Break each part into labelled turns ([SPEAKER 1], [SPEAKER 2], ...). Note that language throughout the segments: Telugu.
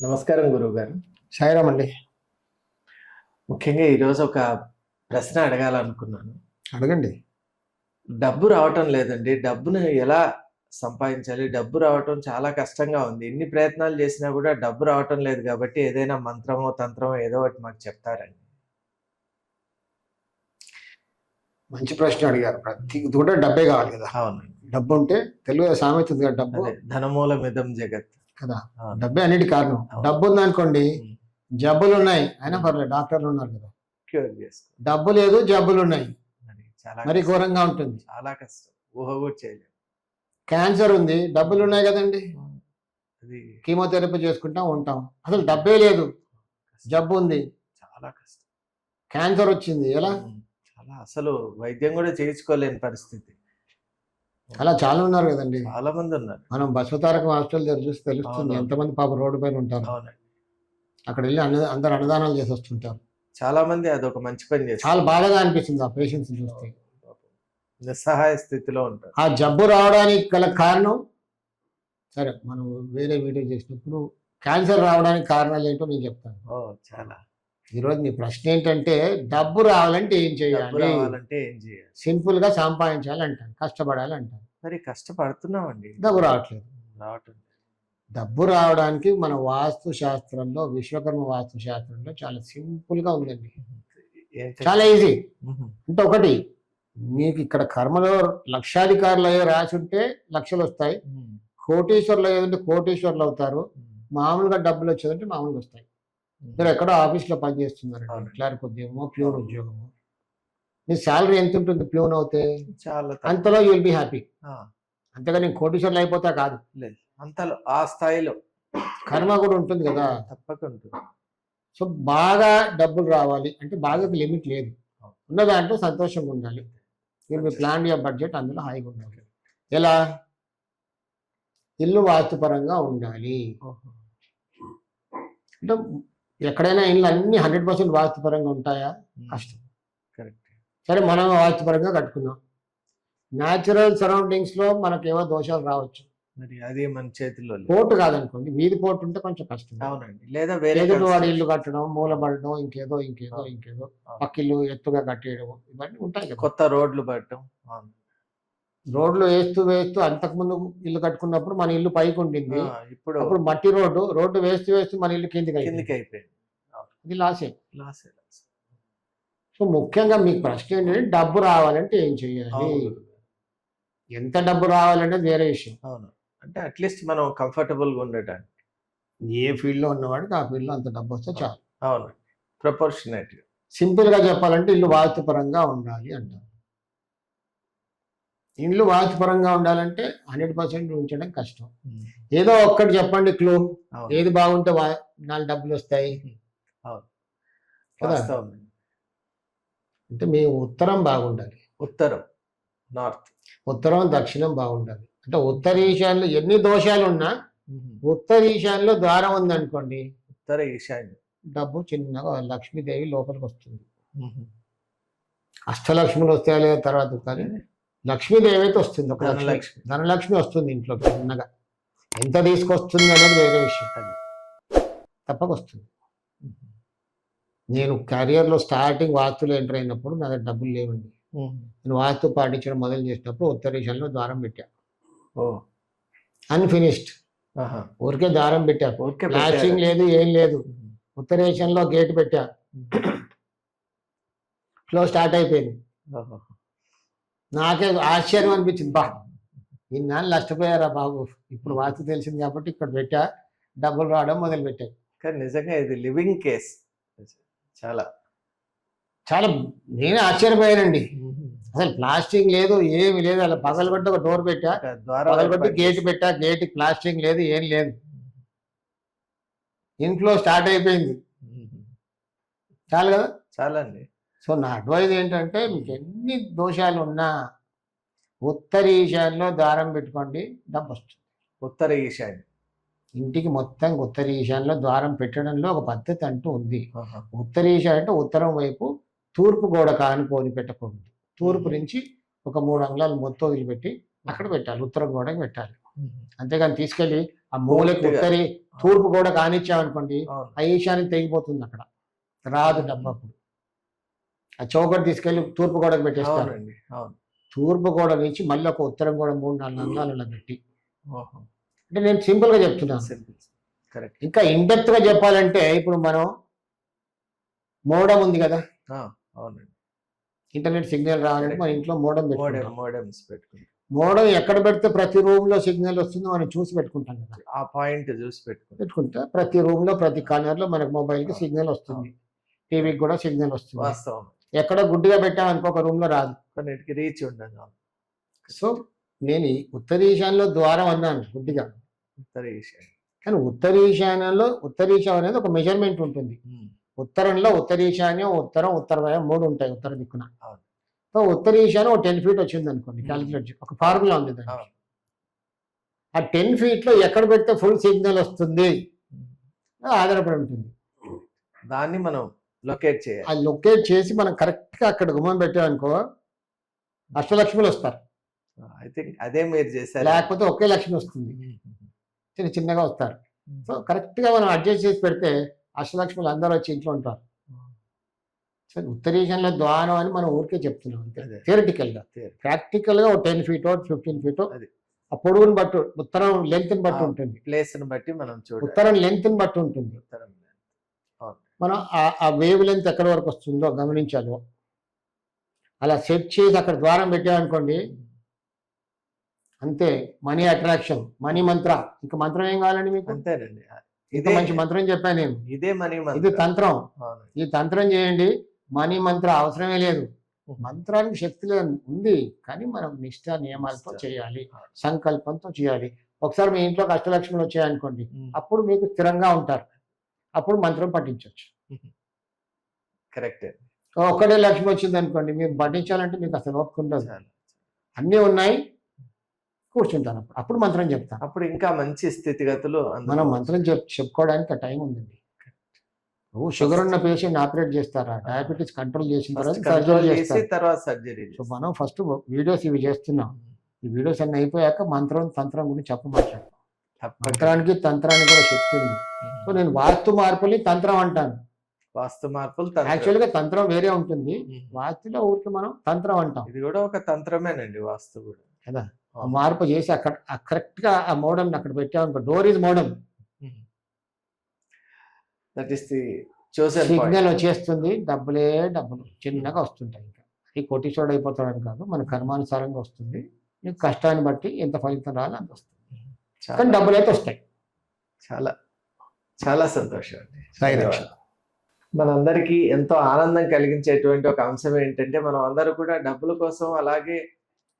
[SPEAKER 1] నమస్కారం గురువు గారు.
[SPEAKER 2] సాయిరామ్ అండి.
[SPEAKER 1] ముఖ్యంగా ఈరోజు ఒక ప్రశ్న అడగాలనుకున్నాను.
[SPEAKER 2] అడగండి.
[SPEAKER 1] డబ్బు రావటం లేదండి. డబ్బును ఎలా సంపాదించాలి? డబ్బు రావటం చాలా కష్టంగా ఉంది. ఎన్ని ప్రయత్నాలు చేసినా కూడా డబ్బు రావటం లేదు కాబట్టి ఏదైనా మంత్రమో, తంత్రమో ఏదో ఒకటి మాకు చెప్తారండి.
[SPEAKER 2] మంచి ప్రశ్న అడిగారు. ప్రతి కూడా డబ్బే కావాలి కదా.
[SPEAKER 1] అవునండి.
[SPEAKER 2] డబ్బు ఉంటే తెలుగు సామెత ఉంది కదా, డబ్బు
[SPEAKER 1] అదే ధనమూలమిదం జగత్
[SPEAKER 2] కదా.
[SPEAKER 1] అవును.
[SPEAKER 2] డబ్బే అన్నిటి కారణం.
[SPEAKER 1] అవును.
[SPEAKER 2] డబ్బు ఉందనుకోండి,
[SPEAKER 1] హ్మ్.
[SPEAKER 2] జబ్బులు ఉన్నాయి అయినా పర్లేదు, డాక్టర్లు ఉన్నారు కదా.
[SPEAKER 1] క్యూర్ చేసుకో.
[SPEAKER 2] డబ్బు లేదు, జబ్బులు ఉన్నాయి,
[SPEAKER 1] చాలా
[SPEAKER 2] మరి
[SPEAKER 1] కష్టం.
[SPEAKER 2] ఘోరంగా ఉంటుంది.
[SPEAKER 1] చాలా కష్టం. ఊహ కూడా చేయలేము.
[SPEAKER 2] క్యాన్సర్ ఉంది, డబ్బులు ఉన్నాయి కదండి,
[SPEAKER 1] అది
[SPEAKER 2] కీమోథెరపీ చేసుకుంటా ఉంటాం. అసలు డబ్బే లేదు,
[SPEAKER 1] కష్టం.
[SPEAKER 2] జబ్బు ఉంది,
[SPEAKER 1] చాలా కష్టం.
[SPEAKER 2] క్యాన్సర్ వచ్చింది, ఎలా?
[SPEAKER 1] చాలా అసలు వైద్యం కూడా చేయించుకోలేని పరిస్థితి.
[SPEAKER 2] అలా చాలా ఉన్నారు కదండి.
[SPEAKER 1] చాలా మంది ఉన్నారు.
[SPEAKER 2] మనం బసవతారకం హాస్టల్ దగ్గర చూస్తే తెలుస్తుంది
[SPEAKER 1] అవునవును.
[SPEAKER 2] ఎంతమంది పాప రోడ్డు పైన ఉంటారు.
[SPEAKER 1] అవునండి.
[SPEAKER 2] అక్కడ వెళ్ళి అందరు అన్నదానాలు చేసి వస్తుంటారు.
[SPEAKER 1] చాలా మంది అదొక మంచి పని చేస్తారు.
[SPEAKER 2] చాలా బాధగా అనిపిస్తుంది ఆ పేషెంట్స్ చూస్తే.
[SPEAKER 1] నిస్సహాయ స్థితిలో ఉంటారు.
[SPEAKER 2] ఆ జబ్బు రావడానికి గల కారణం, సరే మనం వేరే వీడియో చేసినప్పుడు క్యాన్సర్ రావడానికి కారణాలు ఏంటో నేను చెప్తాను.
[SPEAKER 1] చాలా.
[SPEAKER 2] ఈరోజు మీ ప్రశ్న ఏంటంటే డబ్బు రావాలంటే ఏం
[SPEAKER 1] డబ్బు
[SPEAKER 2] చేయాలి?
[SPEAKER 1] రావాలంటే ఏం చేయాలి?
[SPEAKER 2] సింపుల్ గా సంపాదించాలి అంటాను, కష్టపడాలి అంటాను.
[SPEAKER 1] మరి కష్టపడుతున్నామండి.
[SPEAKER 2] డబ్బు రావట్లేదు.
[SPEAKER 1] రావటం లేదు.
[SPEAKER 2] డబ్బు రావడానికి మన వాస్తు శాస్త్రంలో, విశ్వకర్మ వాస్తు శాస్త్రంలో చాలా సింపుల్ గా ఉందండి. చాలా ఈజీ. అంటే ఒకటి, మీకు ఇక్కడ కర్మలో లక్షాధికారులు అయ్యే రాసి ఉంటే లక్షలు వస్తాయి, కోటీశ్వర్లు అయ్యేదంటే కోటీశ్వర్లు అవుతారు, మామూలుగా డబ్బులు వచ్చేదంటే మామూలుగా వస్తాయి. మీరు ఎక్కడో ఆఫీస్లో పనిచేస్తున్నారండి, క్లర్క్ ఉద్యోగమో, ప్యూన్ ఉద్యోగమో, మీ శాలరీ ఎంత ఉంటుంది ప్యూన్ అవుతే?
[SPEAKER 1] చాలా
[SPEAKER 2] అంతలో యూ విల్ బి హ్యాపీ. అంతేగా నేను కోటీశ్వర్లు అయిపోతా కాదు,
[SPEAKER 1] లేదు, అంతలో ఆ స్థాయిలో
[SPEAKER 2] కర్మ కూడా ఉంటుంది కదా.
[SPEAKER 1] తప్పకుండా.
[SPEAKER 2] సో బాగా డబ్బులు రావాలి అంటే బాగా లిమిట్ లేదు, ఉన్న దాంట్లో సంతోషంగా ఉండాలి. మీరు మీ ప్లాన్ యువర్ బడ్జెట్ అందులో హాయిగా ఉండాలి. ఎలా? ఇల్లు వాస్తుపరంగా ఉండాలి. అంటే ఎక్కడైనా ఇల్లు అన్ని 100% వాస్తుపరంగా ఉంటాయా? కష్టం. సరే, మనం వాస్తుపరంగా కట్టుకున్నాం, న్యాచురల్ సరౌండింగ్స్ లో మనకేమో దోషాలు రావచ్చు.
[SPEAKER 1] మరి అది మన చేతిలో లేదు.
[SPEAKER 2] పోటు కాదనుకోండి, వీధి పోటు ఉంటే కొంచెం కష్టం.
[SPEAKER 1] అవునండి. లేదా వేరే
[SPEAKER 2] ఎదుటివాడి ఇల్లు కట్టడం, మూలబడడం, ఇంకేదో పక్కిల్లు ఎత్తుగా కట్టేయడం, ఇవన్నీ ఉంటాయి కదా.
[SPEAKER 1] కొత్త రోడ్లు పడటం.
[SPEAKER 2] రోడ్లు వేస్తూ అంతకుముందు ఇల్లు కట్టుకున్నప్పుడు మన ఇల్లు పైకి ఉండింది,
[SPEAKER 1] ఇప్పుడు
[SPEAKER 2] మట్టి రోడ్డు వేస్తూ మన ఇల్లు కిందికి
[SPEAKER 1] అయిపోయింది.
[SPEAKER 2] ఇది లాసే.
[SPEAKER 1] లాసే.
[SPEAKER 2] సో ముఖ్యంగా మీకు ప్రశ్న ఏంటంటే డబ్బు రావాలంటే ఏం చేయాలి? ఎంత డబ్బు రావాలంటే వేరే విషయం.
[SPEAKER 1] అవును. అంటే అట్లీస్ట్ మనం కంఫర్టబుల్ గా ఉండటానికి.
[SPEAKER 2] ఏ ఫీల్డ్ లో ఉన్నవాడికి ఆ ఫీల్డ్ లో అంత డబ్బు వస్తే చాలు.
[SPEAKER 1] అవును. ప్రపోర్షనేట్.
[SPEAKER 2] సింపుల్ గా చెప్పాలంటే ఇల్లు వాస్తుపరంగా ఉండాలి అంటారు. ఇల్లు వాస్తుపరంగా ఉండాలంటే 100% ఉంచడం కష్టం. ఏదో ఒక్కటి చెప్పండి క్లూ, ఏది బాగుంటే 4 డబ్బులు వస్తాయి కదా. అంటే మీ ఉత్తరం బాగుండాలి,
[SPEAKER 1] ఉత్తరం, నార్త్,
[SPEAKER 2] ఉత్తరం దక్షిణం బాగుండాలి. అంటే ఉత్తర ఈశాన్యంలో ఎన్ని దోషాలు ఉన్నా ఉత్తర ఈశాన్యంలో ద్వారం ఉందనుకోండి,
[SPEAKER 1] ఉత్తర ఈశాన్యం
[SPEAKER 2] డబ్బు చిన్నగా లక్ష్మీదేవి లోపలికి వస్తుంది. అష్టలక్ష్ములు వస్తాయా లేదా తర్వాత, కానీ లక్ష్మీదేవి అయితే వస్తుంది. ఒక ధనలక్ష్మి వస్తుంది ఇంట్లో చిన్నగా. ఎంత తీసుకొస్తుంది అనేది వేరే విషయం, తప్పకొస్తుంది. నేను కెరియర్లో స్టార్టింగ్ వాస్తులు ఎంటర్ అయినప్పుడు నా దగ్గర డబ్బులు లేవండి. నేను వాస్తు పాటించడం మొదలు చేసినప్పుడు ఉత్తరేషన్లో ద్వారం పెట్టా, అన్ఫినిష్డ్, ఊరికే ద్వారం పెట్టా, ప్లాస్టింగ్ లేదు, ఏం లేదు. ఉత్తరేషన్లో గేట్ పెట్టా, ఫ్లో స్టార్ట్ అయిపోయింది. నాకే ఆశ్చర్యం అనిపించింది, బా ఇన్నాళ్ళు నష్టపోయారా బాబు, ఇప్పుడు వాస్తు తెలిసింది కాబట్టి ఇక్కడ పెట్టా, డబ్బులు రావడం మొదలు పెట్టాయి.
[SPEAKER 1] కానీ నిజంగా ఇది లివింగ్ కేస్. చాలా
[SPEAKER 2] చాలా నేనే ఆశ్చర్యపోయానండి. అసలు ప్లాస్టింగ్ లేదు, ఏమి లేదు, అలా పగలగొట్టి ఒక డోర్ పెట్టా, పగలగొట్టి గేట్ పెట్టా, గేట్ ప్లాస్టింగ్ లేదు, ఏం లేదు. ఇన్ఫ్లో స్టార్ట్ అయిపోయింది. చాలు కదా.
[SPEAKER 1] చాలా అండి.
[SPEAKER 2] సో నా అడ్వైజ్ ఏంటంటే, మీకు ఎన్ని దోషాలు ఉన్నా ఉత్తర ఈశాన్యంలో ద్వారం పెట్టుకోండి, డబ్బు వస్తుంది.
[SPEAKER 1] ఉత్తర ఈశాన్యం,
[SPEAKER 2] ఇంటికి మొత్తం ఉత్తర ఈశాన్యంలో ద్వారం పెట్టడంలో ఒక పద్ధతి అంటూ ఉంది. ఉత్తర ఈశాన్యం అంటే ఉత్తరం వైపు తూర్పు గోడ కానుకొని పెట్టకూడదు. తూర్పు నుంచి ఒక 3 అంగుళాలు మొత్తం వదిలిపెట్టి అక్కడ పెట్టాలి, ఉత్తరం గోడకి పెట్టాలి. అంతేగాని తీసుకెళ్ళి ఆ మూలకి తూర్పు గోడ కానిచ్చామనుకోండి
[SPEAKER 1] అవును.
[SPEAKER 2] ఆ ఈశాన్యం తెగిపోతుంది, అక్కడ రాదు డబ్బు. అప్పుడు ఆ చౌకటి తీసుకెళ్లి తూర్పు గోడకు పెట్టేస్తారు.
[SPEAKER 1] అవునండి. అవును.
[SPEAKER 2] తూర్పు గోడ నుంచి మళ్ళీ ఒక ఉత్తరం గోడ 3-4 అంగాలలో పెట్టి,
[SPEAKER 1] ఓహో!
[SPEAKER 2] అంటే నేను సింపుల్ గా చెప్తున్నాను.
[SPEAKER 1] సింపుల్. కరెక్ట్.
[SPEAKER 2] ఇంకా ఇండెప్త్ గా చెప్పాలంటే ఇప్పుడు మనం మోడమ్ ఉంది కదా,
[SPEAKER 1] ఆ! అవునండి.
[SPEAKER 2] ఇంటర్నెట్ సిగ్నల్ రావాలంటే మన ఇంట్లో మోడమ్ పెట్టుకుంటాం.
[SPEAKER 1] మోడెమ్స్ పెట్టుకుంటాం.
[SPEAKER 2] మోడమ్ ఎక్కడ పెడితే ప్రతి రూమ్ లో సిగ్నల్ వస్తుందో మనం చూసి పెట్టుకుంటాం కదా.
[SPEAKER 1] ఆ పాయింట్ చూసి పెట్టుకుంటాం.
[SPEAKER 2] పెట్టుకుంటే ప్రతి రూమ్ లో ప్రతి కార్నర్ లో మనకు మొబైల్ కి సిగ్నల్ వస్తుంది, టీవీకి కూడా సిగ్నల్ వస్తుంది.
[SPEAKER 1] వాస్తవం.
[SPEAKER 2] ఎక్కడ గుడ్డిగా పెట్టామనుకో ఒక రూమ్ లో రాదు.
[SPEAKER 1] కొన్నిటికి రీచ్ ఉండదు.
[SPEAKER 2] సో నేను ఈ ఉత్తర ఈశాన్యంలో ద్వారం అన్నాను గుడ్డిగా,
[SPEAKER 1] ఉత్తర ఈశాన్యం.
[SPEAKER 2] కానీ ఉత్తర ఈశాన్యంలో ఉత్తర ఈశాన్యం అనేది ఒక మెజర్మెంట్ ఉంటుంది. ఉత్తరంలో ఉత్తర ఈశాన్యం, ఉత్తరం, ఉత్తర వాయం 3 ఉంటాయి ఉత్తర దిక్కున.
[SPEAKER 1] అవును.
[SPEAKER 2] సో ఉత్తర ఈశాన్యం ఒక 10 feet వచ్చింది అనుకోండి, క్యాలిక్యులేట్ ఒక ఫార్ములా ఉంది దానికి.
[SPEAKER 1] అవును.
[SPEAKER 2] ఆ 10 feet లో ఎక్కడ పెడితే ఫుల్ సిగ్నల్ వస్తుంది ఆధారపడి ఉంటుంది.
[SPEAKER 1] దాన్ని మనం లొకేట్ చేయాలి.
[SPEAKER 2] అది లొకేట్ చేసి మనం కరెక్ట్ గా అక్కడ గుమ్మం పెట్టామనుకో అష్టలక్ష్ములు వస్తారు.
[SPEAKER 1] ఐ థింక్ అదే మీరు చేశారు.
[SPEAKER 2] లేకపోతే ఒకే లక్ష్మి వస్తుంది, చిన్న చిన్నగా వస్తారు. సో కరెక్ట్ గా మనం అడ్జస్ట్ చేసి పెడితే అష్టలక్ష్ములు అందరూ వచ్చి ఇంట్లో ఉంటారు. సో ఉత్తర ఈశాన్యంలో ద్వారం అని మనం ఊరికే చెప్తున్నాం అంతే,
[SPEAKER 1] అదే.
[SPEAKER 2] థియరిటికల్ గా. ప్రాక్టికల్ గా ఒక 10 feet 15 feet
[SPEAKER 1] అది.
[SPEAKER 2] ఆ పొడవుని బట్టి, ఉత్తరం లెంత్ ని బట్టి ఉంటుంది,
[SPEAKER 1] ప్లేస్ ని బట్టి మనం చూడాలి.
[SPEAKER 2] ఉత్తరం లెంత్ ని బట్టి ఉంటుంది.
[SPEAKER 1] ఉత్తరం.
[SPEAKER 2] మనం ఆ వేవ్ లెంత్ ఎక్కడి వరకు వస్తుందో గమనించాలి. అలా సెట్ చేసి అక్కడ ద్వారం పెట్టామనుకోండి అంతే, మనీ అట్రాక్షన్, మనీ మంత్ర. ఇంకా మంత్రం ఏం కావాలండి మీకు?
[SPEAKER 1] అంతేనండి.
[SPEAKER 2] ఇంత మంచి మంత్రం చెప్పాను నేను.
[SPEAKER 1] ఇదే మనీ
[SPEAKER 2] ఇది
[SPEAKER 1] మంత్రం.
[SPEAKER 2] తంత్రం.
[SPEAKER 1] అవును.
[SPEAKER 2] ఈ తంత్రం చేయండి, మనీ మంత్ర అవసరమే లేదు. మంత్రానికి శక్తి లేదు, ఉంది, కానీ మనం నిష్ఠ నియమాలతో చేయాలి, సంకల్పంతో చేయాలి. ఒకసారి మీ ఇంట్లోకి అష్టలక్ష్ములు వచ్చాయనుకోండి, అప్పుడు మీకు స్థిరంగా ఉంటారు, అప్పుడు మంత్రం పఠించవచ్చు.
[SPEAKER 1] కరెక్ట్.
[SPEAKER 2] ఒక్కడే లక్ష్మి వచ్చింది అనుకోండి, మీరు పఠించాలంటే మీకు అసలు ఓపిక ఉండదు.
[SPEAKER 1] చాలు.
[SPEAKER 2] అన్నీ ఉన్నాయి, కూర్చుంటాను, అప్పుడు మంత్రం చెప్తాను.
[SPEAKER 1] అప్పుడు ఇంకా మంచి స్థితిగతులు
[SPEAKER 2] మనం మంత్రం చెప్పుకోవడానికి ఆ టైం ఉందండి. షుగర్ ఉన్న పేషెంట్ ఆపరేట్ చేస్తారా, డయాబెటీస్ కంట్రోల్ చేసిన తర్వాత సర్జరీ చేస్తారు.
[SPEAKER 1] తర్వాత సర్జరీ.
[SPEAKER 2] సో మనం ఫస్ట్ వీడియోస్ ఇవి చేస్తున్నాం, ఈ వీడియోస్ అన్ని అయిపోయాక మంత్రం తంత్రం గురించి మాట్లాడతాం. మంత్రానికి తంత్రానికి కూడా శక్తి ఉంది. సో నేను వాస్తు మార్పుల్ని తంత్రం అంటాను.
[SPEAKER 1] వాస్తు మార్పులు
[SPEAKER 2] యాక్చువల్ గా తంత్రం వేరే ఉంటుంది, వాస్తులో ఊరికి మనం తంత్రం అంటాం.
[SPEAKER 1] ఇది కూడా ఒక తంత్రమేనండి, వాస్తు కూడా
[SPEAKER 2] కదా. మార్పు చేసి అక్కడ కరెక్ట్ గా ఆ మోడమ్ అక్కడ పెట్టామనుకో, door is modem,
[SPEAKER 1] that is the chosen
[SPEAKER 2] signal వచ్చేస్తుంది, డబ్బులు చిన్నగా వస్తుంటాయి. ఇంకా ఈ కోటీశ్వరుడు అయిపోతాడని కాదు, మన కర్మానుసారంగా వస్తుంది. నీకు కష్టాన్ని బట్టి ఎంత ఫలితం రాలో అంత వస్తుంది, కానీ డబ్బులు అయితే వస్తాయి.
[SPEAKER 1] చాలా చాలా సంతోషం అండి.
[SPEAKER 2] ధన్యవాదాలు.
[SPEAKER 1] మనందరికీ ఎంతో ఆనందం కలిగించేటువంటి ఒక అంశం ఏంటంటే, మనం అందరూ కూడా డబ్బుల కోసం అలాగే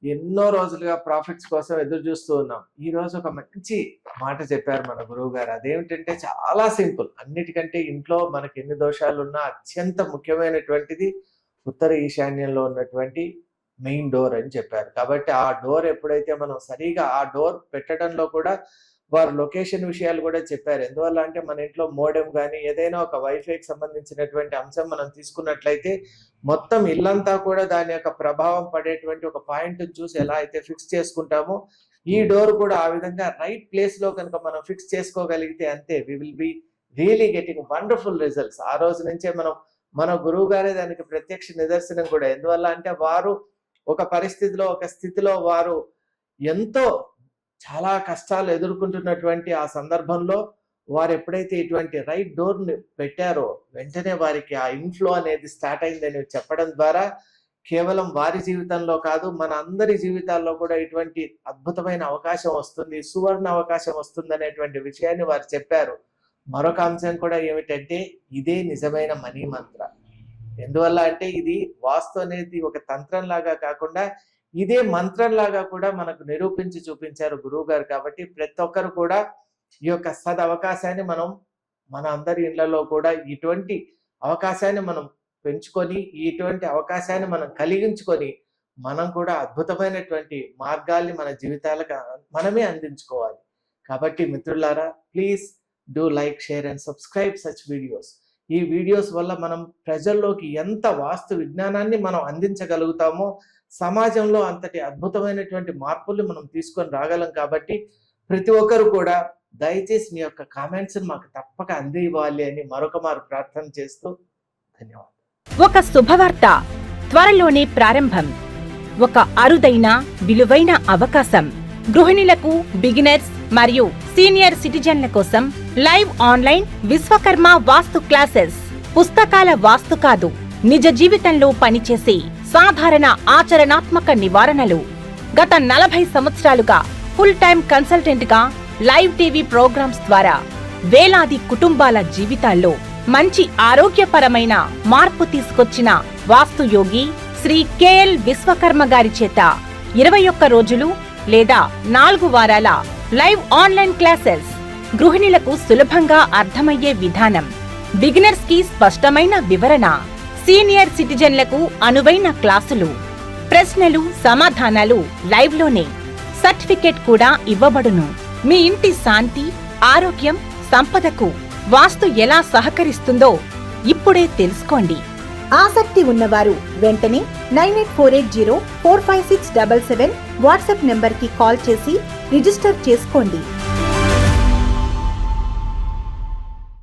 [SPEAKER 1] ఎన్నో రోజులుగా ప్రాఫిట్స్ కోసం ఎదురు చూస్తూ ఉన్నాం. ఈ రోజు ఒక మంచి మాట చెప్పారు మన గురువు గారు. అదేమిటంటే చాలా సింపుల్. అన్నిటికంటే ఇంట్లో మనకి ఎన్ని దోషాలు ఉన్నా అత్యంత ముఖ్యమైనటువంటిది ఉత్తర ఈశాన్యంలో ఉన్నటువంటి మెయిన్ డోర్ అని చెప్పారు. కాబట్టి ఆ డోర్ ఎప్పుడైతే మనం సరిగా ఆ డోర్ పెట్టడంలో కూడా వారు లొకేషన్ విషయాలు కూడా చెప్పారు. ఎందువల్ల అంటే మన ఇంట్లో మోడెం కానీ ఏదైనా ఒక వైఫైకి సంబంధించినటువంటి అంశం మనం తీసుకున్నట్లయితే మొత్తం ఇల్లంతా కూడా దాని యొక్క ప్రభావం పడేటువంటి ఒక పాయింట్ చూసి ఎలా అయితే ఫిక్స్ చేసుకుంటామో ఈ డోర్ కూడా ఆ విధంగా రైట్ ప్లేస్ లో కనుక మనం ఫిక్స్ చేసుకోగలిగితే అంతే, we will be really getting wonderful results. ఆ రోజు నుంచే మన గురువు గారే దానికి ప్రత్యక్ష నిదర్శనం కూడా. ఎందువల్ల అంటే వారు ఒక పరిస్థితిలో ఒక స్థితిలో వారు ఎంతో చాలా కష్టాలు ఎదుర్కొంటున్నటువంటి ఆ సందర్భంలో వారు ఎప్పుడైతే ఇటువంటి రైట్ డోర్ ని పెట్టారో వెంటనే వారికి ఆ ఇన్ఫ్లో అనేది స్టార్ట్ అయిందని చెప్పడం ద్వారా కేవలం వారి జీవితంలో కాదు మన అందరి జీవితాల్లో కూడా ఇటువంటి అద్భుతమైన అవకాశం వస్తుంది, సువర్ణ అవకాశం వస్తుంది అనేటువంటి విషయాన్ని వారు చెప్పారు. మరొక అంశం కూడా ఏమిటంటే ఇదే నిజమైన మనీ మంత్ర. ఎందువల్ల అంటే ఇది వాస్తు అనేది ఒక తంత్రం లాగా కాకుండా ఇదే మంత్రం లాగా కూడా మనకు నిరూపించి చూపించారు గురువు గారు. కాబట్టి ప్రతి ఒక్కరు కూడా ఈ యొక్క సదవకాశాన్ని మన అందరి ఇళ్లలో కూడా ఇటువంటి అవకాశాన్ని మనం పెంచుకొని ఇటువంటి అవకాశాన్ని మనం కలిగించుకొని మనం కూడా అద్భుతమైనటువంటి మార్గాల్ని మన జీవితాలకు మనమే అందించుకోవాలి. కాబట్టి మిత్రులారా, please do like, share and subscribe such videos. ఈ వీడియోస్ వల్ల మనం ప్రజల్లోకి ఎంత వాస్తు విజ్ఞానాన్ని మనం అందించగలుగుతామో సమాజంలో అంతటి అద్భుతమైనటువంటి మార్పుల్ని మనం తీసుకొని రాగలం. కాబట్టి ప్రతి ఒక్కరు కూడా దయచేసి మీ యొక్క కామెంట్స్ మాకు తప్పక అందివ్వాలి అని మరొక మారు ప్రార్థన చేస్తూ ధన్యవాదాలు.
[SPEAKER 3] ఒక శుభవార్త త్వరలోనే ప్రారంభం. ఒక అరుదైన విలువైన అవకాశం. గృహిణులకు, బిగినర్స్ మరియు సీనియర్ సిటిజన్ల కోసం లైవ్ ఆన్లైన్ విశ్వకర్మ వాస్తు క్లాసెస్. పుస్తకాల వాస్తు కాదు, నిజ జీవితంలో పనిచేసే సాధారణ ఆచరణాత్మక నివారణలు. గత 40 సంవత్సరాలుగా ఫుల్ టైం కన్సల్టెంట్ గా లైవ్ టీవీ ప్రోగ్రామ్స్ ద్వారా వేలాది కుటుంబాల జీవితాల్లో మంచి ఆరోగ్యపరమైన మార్పు తీసుకొచ్చిన వాస్తుయోగి శ్రీ కెఎల్ విశ్వకర్మ గారి చేత 21 రోజులు లేదా 4 వారాల లైవ్ ఆన్లైన్ క్లాసెస్. గృహిణులకు సులభంగా అర్థమయ్యే విధానం, బిగినర్స్ కి స్పష్టమైన వివరణ, సీనియర్ సిటిజన్లకు అనువైన క్లాసులు, ప్రశ్నలు సమాధానాలు లైవ్ లోనే. సర్టిఫికేట్ కూడా ఇవ్వబడును. మీ ఇంటి శాంతి, ఆరోగ్యం, సంపదకు వాస్తు ఎలా సహకరిస్తుందో ఇప్పుడే తెలుసుకోండి.
[SPEAKER 4] ఆసక్తి ఉన్నవారు వెంటనే 9848045677 వాట్సాప్ నంబర్కి కాల్ చేసి రిజిస్టర్ చేసుకోండి.